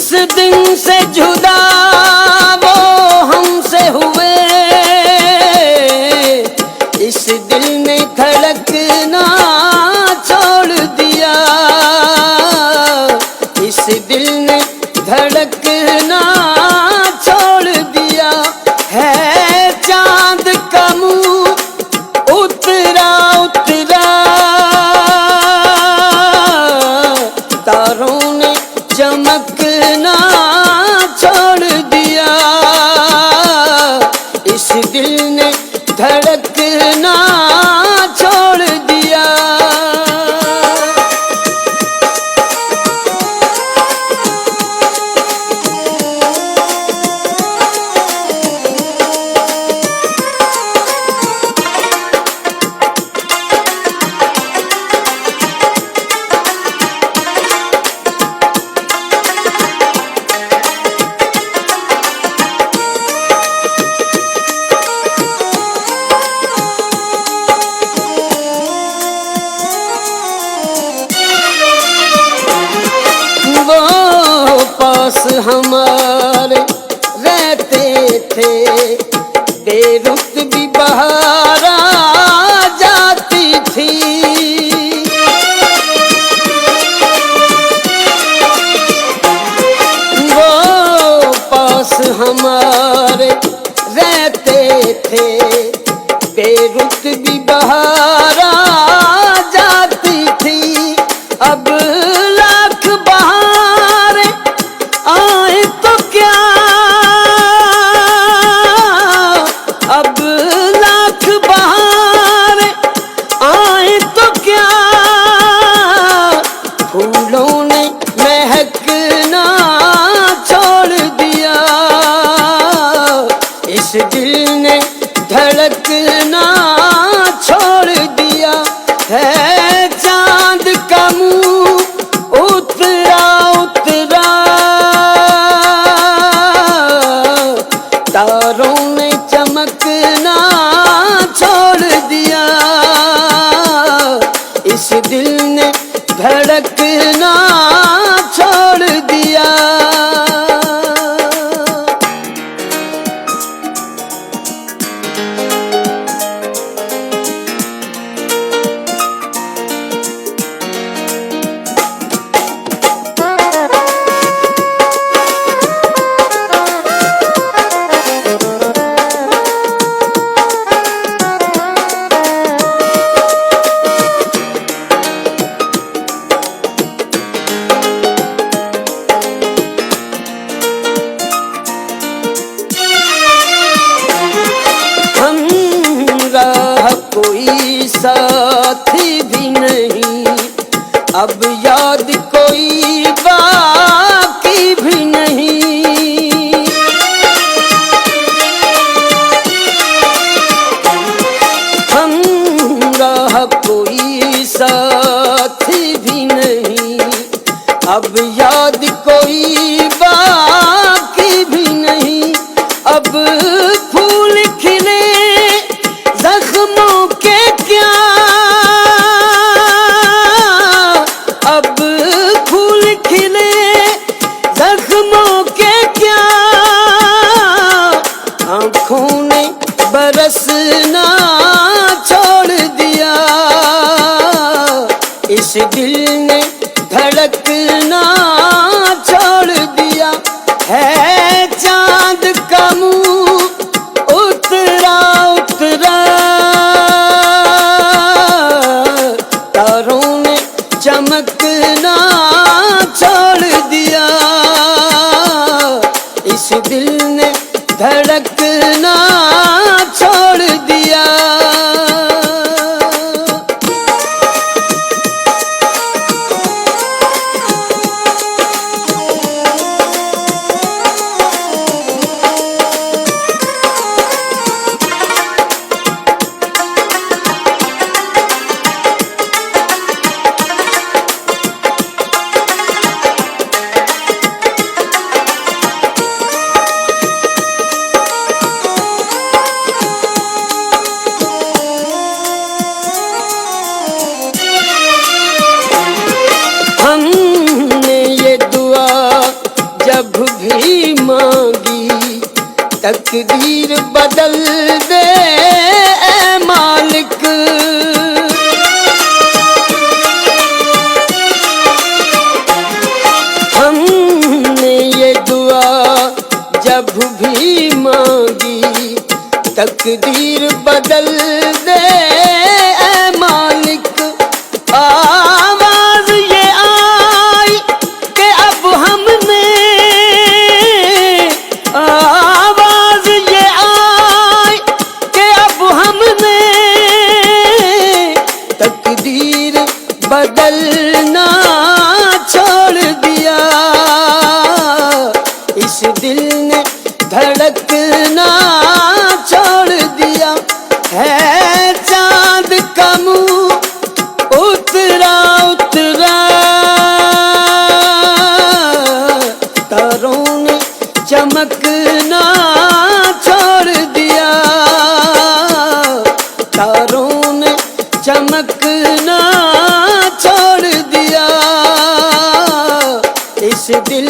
जिस दिन से जुदा वो हमसे हुए, इस दिल ने धड़कना छोड़ दिया, इस दिल ने धड़कना छोड़ दिया। है चांद का मुंह उतरा उतरा, तारों ने चमकना छोड़ दिया, इस दिल ने धड़कना छोड़ दिया। हमारे रहते थे, बेरुख भी बहार आ जाती थी। वो पास हमारे रहते थे, बेरुख भी बहार आ जाती थी। अब लाख बहारें आए तो क्या, अब लाख बहारें आए तो क्या, फूलों ने महकना छोड़ दिया, इस दिल ने धड़कना छोड़ दिया। है चांद का मुंह उतरा उतरा, तारों ने चमकना छोड़ दिया, इस दिल ने धड़कना छोड़ दिया। कोई साथी भी नहीं, अब याद कोई बाकी भी नहीं। हमरा कोई साथी भी नहीं, अब याद कोई बाकी भी नहीं। अब फूल खिले जख्मों के क्या, अब फूल खिले जख्मों के क्या, आँखों ने बरसना छोड़ दिया, इस दिल ने धड़कना छोड़ दिया। है चांद का मुंह उतरा उतरा, तारों ने चमकना छोड़ दिया, इस दिल ने धड़कना छोड़ दिया। तकदीर बदल दे ऐ मालिक। हमने ये दुआ जब भी मांगी, तकदीर बदल दे ऐ मालिक। आवाज ये आई कि अब हमने, आवाज ये आई कि अब हमने तकदीर बदलना छोड़ दिया। इस दिल ने धड़कना छोड़ दिया। है चांद का मुंह उतरा उतरा, तारों ने चमकना छोड़ दिया। तारों ने चमकना छोड़ दिया। इस दिल